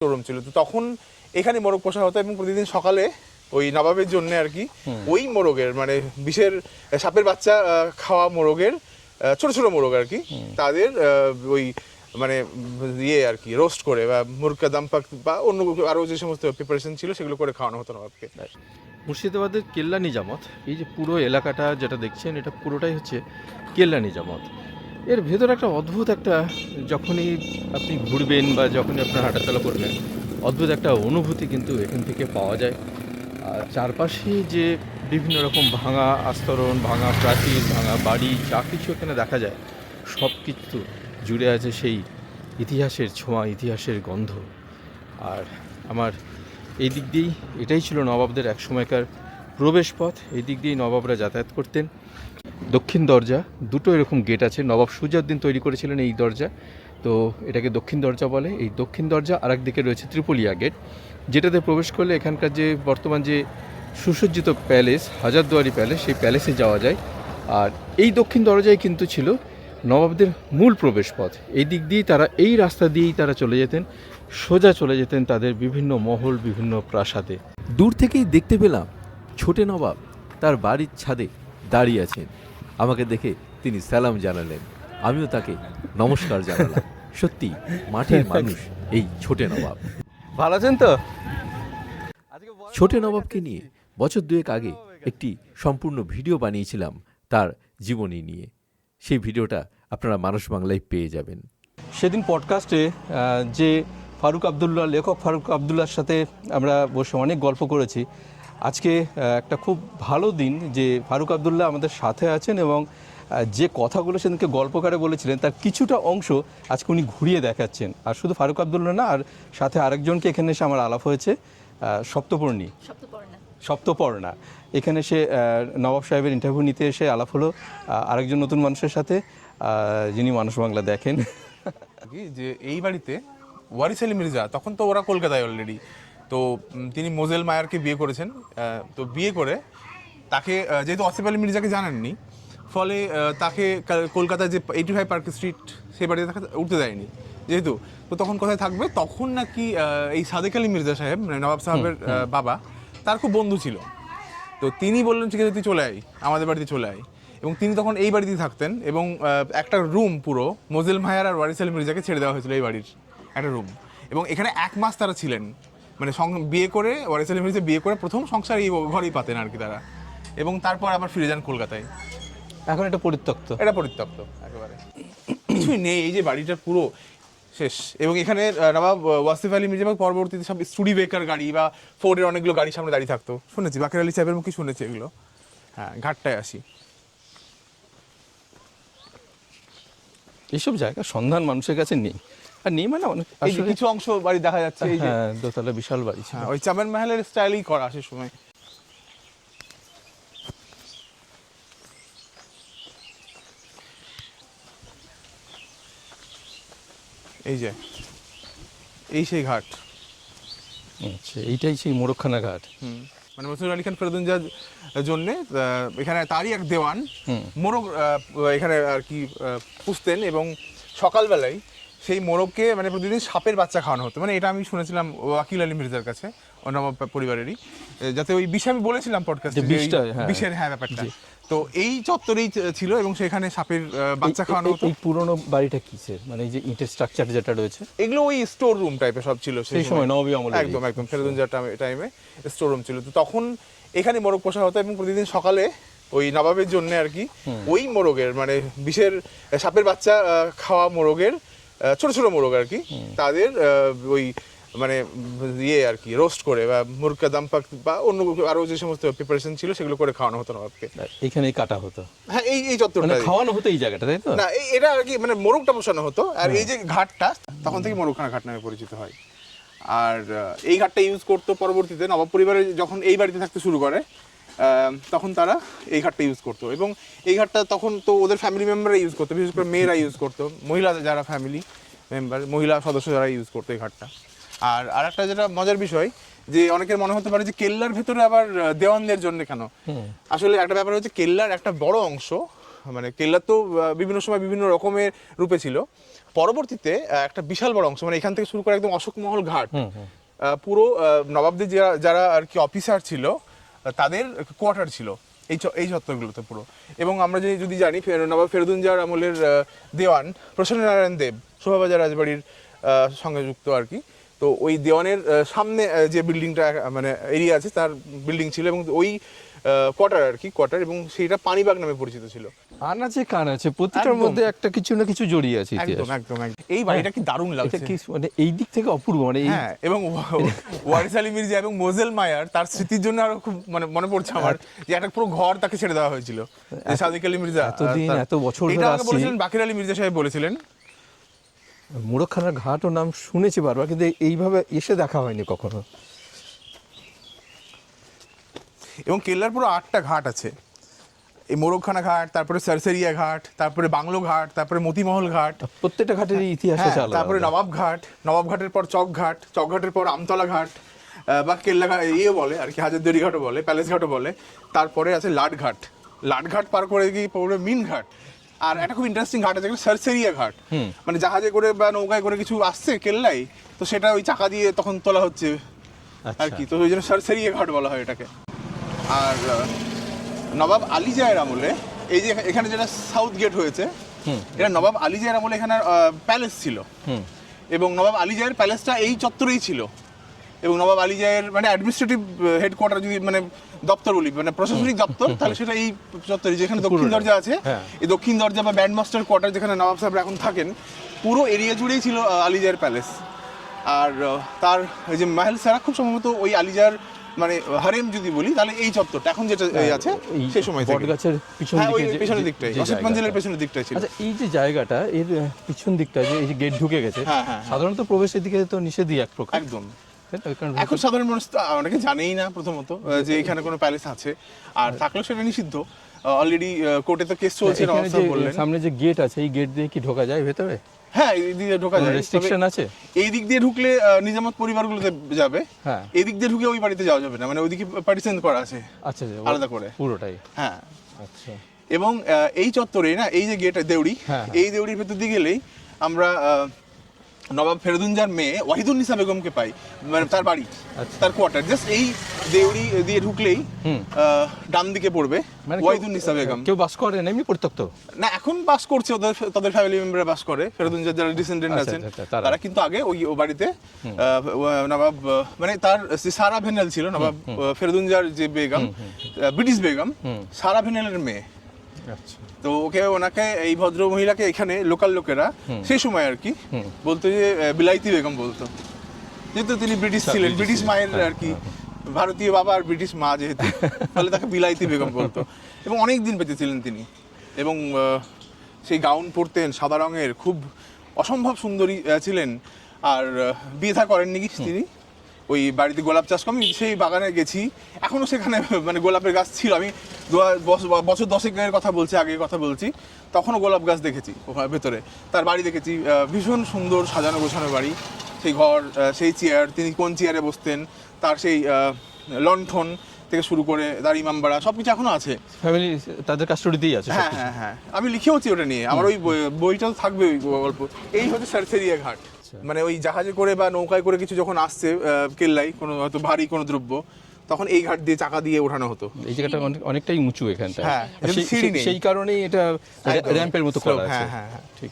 Showroom ছিল, তো তখন এখানে মোরগ পোষা হতো এবং প্রতিদিন সকালে ওই নবাবের জন্য আর কি ওই মোরগের মানে বিষের সাপের বাচ্চা খাওয়া মোরগের ছোট ছোট মোরগ আর কি তাদের ওই মানে ইয়ে আর কি রোস্ট করে বা মুরগা দাম্পাক বা অন্য আরও যে সমস্ত প্রিপারেশন ছিল সেগুলো করে খাওয়ানো হতো নবাবকে। মুর্শিদাবাদের কেল্লা নিজামত, এই যে পুরো এলাকাটা যেটা দেখছেন এটা পুরোটাই হচ্ছে কেল্লা নিজামত। এর ভেতর একটা অদ্ভুত একটা, যখনই আপনি ঘুরবেন বা যখনই আপনার হাঁটাচলা করবেন, অদ্ভুত একটা অনুভূতি কিন্তু এখান থেকে পাওয়া যায়। আর চারপাশে যে বিভিন্ন রকম ভাঙা আস্তরণ, ভাঙা প্রাচীর, ভাঙা বাড়ি, যা কিছু এখানে দেখা যায় সব কিছু জুড়ে আছে সেই ইতিহাসের ছোঁয়া, ইতিহাসের গন্ধ। আর আমার এই দিক দিয়েই এটাই ছিল নবাবদের এক সময়কার প্রবেশ পথ। এই দিক দিয়েই নবাবরা যাতায়াত করতেন। দক্ষিণ দরজা, দুটো এরকম গেট আছে। নবাব সুজাউদ্দিন তৈরি করেছিলেন এই দরজা, তো এটাকে দক্ষিণ দরজা বলে। এই দক্ষিণ দরজা, আর একদিকে রয়েছে ত্রিপলিয়া গেট, যেটাতে প্রবেশ করলে এখানকার যে বর্তমান যে সুসজ্জিত প্যালেস, হাজারদুয়ারি প্যালেস, সেই প্যালেসে যাওয়া যায়। আর এই দক্ষিণ দরজায় কিন্তু ছিল নবাবদের মূল প্রবেশ পথ। এই দিক দিয়েই তারা, এই রাস্তা দিয়েই তারা চলে যেতেন, সোজা চলে যেতেন তাদের বিভিন্ন মহল, বিভিন্ন প্রাসাদে। দূর থেকেই দেখতে পেলাম ছোটে নবাব তার বাড়ির ছাদে দাঁড়িয়ে আছেন। আমাকে দেখে তিনি সালাম জানালেন, আমিও তাকে নমস্কার জানালাম। সত্যি মাটির মানুষ এই ছোটে নবাব। ভালো আছেন তো? ছোটে নবাবকে নিয়ে বছর দুয়েক আগে একটি সম্পূর্ণ ভিডিও বানিয়েছিলাম তার জীবনী নিয়ে। সেই ভিডিওটা আপনারা মানুষ বাংলায় পেয়ে যাবেন। সেদিন পডকাস্টে যে ফারুক আবদুল্লাহ, লেখক ফারুক আবদুল্লাহর সাথে আমরা বসে অনেক গল্প করেছি। আজকে একটা খুব ভালো দিন যে ফারুক আবদুল্লাহ আমাদের সাথে আছেন এবং যে কথাগুলো সেদিনকে গল্পকারে বলেছিলেন তার কিছুটা অংশ আজকে উনি ঘুরিয়ে দেখাচ্ছেন। আর শুধু ফারুক আবদুল্লাহ না, আর সাথে আরেকজনকে এখানে এসে আমার আলাপ হয়েছে, সপ্তপর্ণা। এখানে সে নবাব সাহেবের ইন্টারভিউ নিতে এসে আলাপ হলো আরেকজন নতুন মানুষের সাথে, যিনি মানুষ বাংলা দেখেন। যে এই বাড়িতে ওয়ারিস আলী মির্জা, তখন তো ওরা কলকাতায় অলরেডি, তো তিনি মোজেল মায়ারকে বিয়ে করেছেন। তো বিয়ে করে তাকে, যেহেতু আসিফ আলী মির্জাকে জানেননি, ফলে তাকে কলকাতায় যে 85 পার্ক স্ট্রিট সেই বাড়িতে তাকে উঠতে দেয়নি যেহেতু। তো তখন কোথায় থাকবে, তখন নাকি এই সাদেক আলী মির্জা সাহেব মানে নবাব সাহেবের বাবা, তার খুব বন্ধু ছিল। তো তিনি বললেন ঠিক আছে তুই চলে আয়, আমাদের বাড়িতে চলে আয়। এবং তিনি তখন এই বাড়িতেই থাকতেন এবং একটা রুম পুরো মোজেল মায়ার আর ওয়ারিস আলী মির্জাকে ছেড়ে দেওয়া হয়েছিল এই বাড়ির একটা রুম। এবং এখানে 1 মাস তারা ছিলেন, মানে বিয়ে করে, ওয়ারিস আলী মির্জা বিয়ে করে প্রথম সংসার এই ঘরেই পাতেন আর কি তারা। এবং তারপর আবার ফিরে যান কলকাতায়। এখন এটা পরিত্যক্ত, একেবারে কিছুই নেই, এই যে বাড়িটা পুরো শেষ। এবং এখানে নবাব ওয়াসিফ আলী মির্জা পরবর্তীতে সব স্টুডিবেকার গাড়ি বা ফোর্ডের অনেকগুলো গাড়ি সামনে দাঁড়িয়ে থাকতো, শুনেছি বাকের আলী সাহেবের মুখে শুনেছি এগুলো। হ্যাঁ, ঘাটটায় আসি। এইসব জায়গা সন্ধান মানুষের কাছে নেই, আর নেই মানে অনেক কিছু অংশ বাড়ি দেখা যাচ্ছে, এই যে দোতলা বিশাল বাড়ি ছিল, ওই চামের মহলের স্টাইলই করা সে সময়। এই যে এই সেই ঘাট, আচ্ছা এইটাই সেই মোরগখানা ঘাট। মানে মসিউর আলী খান ফেরদুনজার জন্যে এখানে তারই এক দেওয়ান মোরগ এখানে আর কি পুষতেন। এবং সকালবেলায় সেই মোরগকে মানে প্রতিদিন সাপের বাচ্চা খাওয়ানো হতো। মানে এটা আমি শুনেছিলাম ওয়াকিল আলী মির্জার কাছে, নবাব পরিবারেরই, যাতে ওই বিষ আমি বলেছিলাম পডকাস্টে, বিষের হ্যাঁ ব্যাপারটা। তো এই চত্বরেই ছিল এবং সেখানে সাপের বাচ্চা খাওয়ানো হতো। এই পুরনো বাড়িটা কিসের, মানে এই যে ইটের স্ট্রাকচার যেটা রয়েছে, এগুলো ওই স্টোর রুম টাইপের সব ছিল সেই সময় নবাবী আমলে। একদম ফেরদুনজার টাইমে স্টোর রুম ছিল। তো তখন এখানে মোরগ পোষা হতো এবং প্রতিদিন সকালে ওই নবাবের জন্য আর কি ওই মোরগের মানে বিষের সাপের বাচ্চা খাওয়া মোরগের ছোট ছোট মোরগ আর কি তাদের ওই মানে ইয়ে আর কি রোস্ট করে বা মুরগা দাম্পাক বা অন্য আরো যে সমস্ত প্রিপারেশন ছিল সেগুলো করে খাওয়ানো হতো নবাবকে। এখানেই কাটা হতো, হ্যাঁ এই চত্বরটা খাওয়ানো হতো এই জায়গাটা, তাই তো? না, এটা আর কি মানে মোরগটা পোষানো হতো। আর এই যে ঘাটটা তখন থেকে মোরগখানা ঘাট নামে পরিচিত হয়। আর এই ঘাটটা ইউজ করতো পরবর্তীতে নবাব পরিবারে যখন এই বাড়িতে থাকতে শুরু করে, তখন তারা এই ঘাটটা ইউজ করতো। এবং এই ঘাটটা তখন তো ওদের ফ্যামিলি মেম্বাররা ইউজ করতো, বিশেষ করে মেয়েরা ইউজ করতো, মহিলা যারা ফ্যামিলি মেম্বার, মহিলা সদস্য যারা ইউজ করতো এই ঘাটটা। আর একটা যেটা মজার বিষয়, যে অনেকের মনে হতে পারে যে কেল্লার ভেতরে আবার দেওয়ানদের জন্য কেন, আসলে একটা ব্যাপার হচ্ছে কেল্লার একটা বড় অংশ, মানে কেল্লা তো বিভিন্ন সময় বিভিন্ন রকমের রূপে ছিল, পরবর্তীতে একটা বিশাল বড় অংশ, মানে এখান থেকে শুরু করে একদম অশোকমহল ঘাট, পুরো নবাবদের যারা আর কি অফিসার ছিল তাদের কোয়ার্টার ছিল এই চত্বরগুলোতে পুরো। এবং আমরা যদি জানি নবাব ফেরুদুনজার আমলের দেওয়ান প্রসন্ন নারায়ণ দেব শোভাবাজার রাজবাড়ির সঙ্গে যুক্ত আর কি। তো ওই দেওয়ানের সামনে যে বিল্ডিংটা মানে এরিয়া আছে তার বিল্ডিং ছিল, এবং ওই কোয়ার্টার আর কি কোয়ার্টার, এবং সেইটা পানিবাগ নামে পরিচিত ছিল। আনাচে কানাচে প্রতিটার একদম। মধ্যে একটা কিছু না কিছু জড়িয়ে আছে একদম ইতিহাস। একদম একদম। এই বাড়িটা কি দারুণ এটা লাগছে। কি মানে এই দিক থেকে অপূর্ব, মানে এই হ্যাঁ, এবং ওয়ারিস আলী মির্জা এবং মোজেল মায়ার তার স্মৃতির জন্য আরো খুব মানে মনে পড়ছে আমার যে একটা পুরো ঘর তাকে ছেড়ে দেওয়া হয়েছিল, যে সাদিক আলী মির্জা এতদিন এত বছর এটা ধরে আমাকে আসছি। বলেছিলেন বাকির আলী মির্জা সাহেব বলেছিলেন। মোরগখানার ঘাটও নাম শুনেছি বারবার, কিন্তু এইভাবে এসে দেখা হয়নি কখনো। এবং কেল্লার পুরো 8টা ঘাট আছে, এই মোরগখানা ঘাট, তারপরে সারসেরিয়া ঘাট, তারপরে বাংলো ঘাট, তারপরে মতিমহল ঘাট, প্রত্যেকটা ঘাটের ইতিহাস হ্যাঁ, আছে আলাদা তারপরে আলাদা। নবাব ঘাট, নবাব ঘাটের পর চক ঘাট, চক ঘাটের পর আমতলা ঘাট, বা কেল্লা ঘাট ইয়ে বলে আর কি, হাজারদুয়ারি ঘাটও বলে, প্যালেস ঘাটও বলে। তারপরে আছে লাটঘাট, লাটঘাট পার করে গিয়ে পড়বে মিন ঘাট। আর একটা খুব ইন্টারেস্টিং ঘাট আছে সারসেরিয়া ঘাট, মানে জাহাজে করে বা নৌকায় করে কিছু আসছে কেল্লাই, তো সেটা ওই চাকা দিয়ে তখন তোলা হচ্ছে আচ্ছা। আর কি, তো ওই জন্য সারসেরিয়া ঘাট বলা হয় এটাকে। আর নবাব আলী জায়ের আমলে এই যে এখানে যেটা সাউথ গেট হয়েছে, এটা নবাব আলী জায়ের আমলে এখানে প্যালেস ছিল, এবং নবাব আলী জায়ের প্যালেসটা এই চত্বরেই ছিল। এবং নবাব আলী জায়ের মানে অ্যাডমিনিস্ট্রেটিভ হেডকোয়ার্টার যদি মানে দপ্তর বলি, মানে প্রশাসনিক দপ্তর, তাহলে সেটা এই চত্বরে, যেখানে দক্ষিণ দরজা আছে, হ্যাঁ। এই দক্ষিণ দরজা বা ব্যান্ড মাস্টার কোয়ার্টার যেখানে নবাব সাহেবরা এখন থাকেন, পুরো এরিয়া জুড়েই ছিল আলী জায়ের প্যালেস। আর তার ওই যে মাহেল সারা খুব সম্ভবত ওই আলী জায়ের মানে হারেম যদি বলি, তাহলে এই চত্বরটা এখন যেটা আছে সেই সময় থেকে। বটগাছের পিছন হ্যাঁ, ওই দিকে যে- পেছনের দিকটাই, যে অসিত জায়গাটা। মঞ্জিলের পেছনের দিকটাই ছিল। আচ্ছা, এই যে জায়গাটা এর পিছন দিকটা যে এই যে গেট ঢুকে গেছে, হ্যাঁ, হ্যাঁ, হ্যাঁ। সাধারণত প্রবেশের দিকে তো নিষেধই এক প্রকার, একদম। তাই না? কারণ এখন সাধারণ মানুষ তো অনেকে জানেই না প্রথমত যে এখানে কোনো প্যালেস আছে, আর থাকলেও সেটা নিষিদ্ধ। অলরেডি কোর্টে তো কেস চলছে, এখানে নবাব যে সাহেব বললেন। সামনে যে গেট আছে, এই গেট দিয়ে কি ঢোকা যায় ভেতরে? হ্যাঁ, এই দিক দিয়ে ঢোকা যায়। রেস্ট্রিকশন আছে? তবে এই দিক দিয়ে ঢুকলে নিজামত পরিবারগুলোতে যাবে, হ্যাঁ। এই দিক দিয়ে ঢুকে ওই বাড়িতে যাওয়া যাবে না, মানে ওইদিকে পার্টিশন করা আছে আচ্ছা, আলাদা করে। পুরোটাই। হ্যাঁ, আচ্ছা, এবং এই চত্বরে না এই যে গেট দেউড়ি, হ্যাঁ, এই দেউড়ির ভেতর দিয়ে গেলেই আমরা নবাব ফেরুদুনজার মেয়ে ওয়াহিদুন্নিসা বেগমকে পাই, মানে তার বাড়ি, আচ্ছা। তার কোয়ার্টার জাস্ট এই দেউড়ি দিয়ে ঢুকলেই ডান দিকে পড়বে মানে ওয়াহিদুন্নিসা বেগম। কেউ বাস করেন এমনি পরিত্যক্ত? না, এখন বাস করছে, তাদের ফ্যামিলি মেম্বাররা বাস করে, ফেরুদুনজার যারা ডিসেন্ডেন্ট আচ্ছা, আছেন আচ্ছা, তারা। তারা কিন্তু আগে ওই বাড়িতে নবাব মানে তার যে সারা ভেনেল ছিল নবাব ফেরুদুনজার যে বেগম, ব্রিটিশ বেগম, সারা ভেনেলের মেয়ে। আচ্ছা, তো ওনাকে এই ভদ্র মহিলাকে এখানে লোকাল লোকেরা সেই সময় আর কি বলতো যে বিলাইতি বেগম বলতো, যেহেতু তিনি ব্রিটিশ ছিলেন, ব্রিটিশ মায়ের আর কি, ভারতীয় বাবা আর ব্রিটিশ মা যেহেতু, ফলে তাকে বিলাইতি বেগম বলতো। এবং অনেক দিন বেঁচে ছিলেন তিনি, এবং সেই গাউন পরতেন সাদা রঙের, খুব অসম্ভব সুন্দরী ছিলেন। আর বিয়ে থা করেননি কি তিনি, ওই বাড়িতে গোলাপ চাষ আমি সেই বাগানে গেছি, এখনো সেখানে মানে গোলাপের গাছ ছিল। আমি বছর 10 কথা বলছি, আগের কথা বলছি, তখনও গোলাপ গাছ দেখেছি ভেতরে, তার বাড়ি দেখেছি, ভীষণ সুন্দর সাজানো গোছানো বাড়ি, সেই ঘর, সেই চেয়ার, তিনি কোন চেয়ারে বসতেন, তার সেই লণ্ঠন থেকে শুরু করে তার ইমামবাড়া সব কিছু এখনো আছে। ফ্যামিলি তাদের কাস্টডিতেই আছে হ্যাঁ সবকিছু। হ্যাঁ হ্যাঁ, আমি লিখেওছি ওটা নিয়ে, আমার ওই বইটাও থাকবে ওই গল্প। এই হচ্ছে সারসেরিয়া ঘাট, মানে ওই জাহাজে করে বা নৌকায় করে কিছু যখন আসছে কেল্লাই, কোনো হয়তো ভারী কোনো দ্রব্য, তখন এই ঘাট দিয়ে চাকা দিয়ে ওঠানো হতো। এই জায়গাটা অনেকটাই উঁচু এখানটা, হ্যাঁ, আর সিঁড়ি নেই। সেই কারণেই এটা একদম। র্যাম্পের মতো করা হ্যাঁ আছে। হ্যাঁ হ্যাঁ, ঠিক।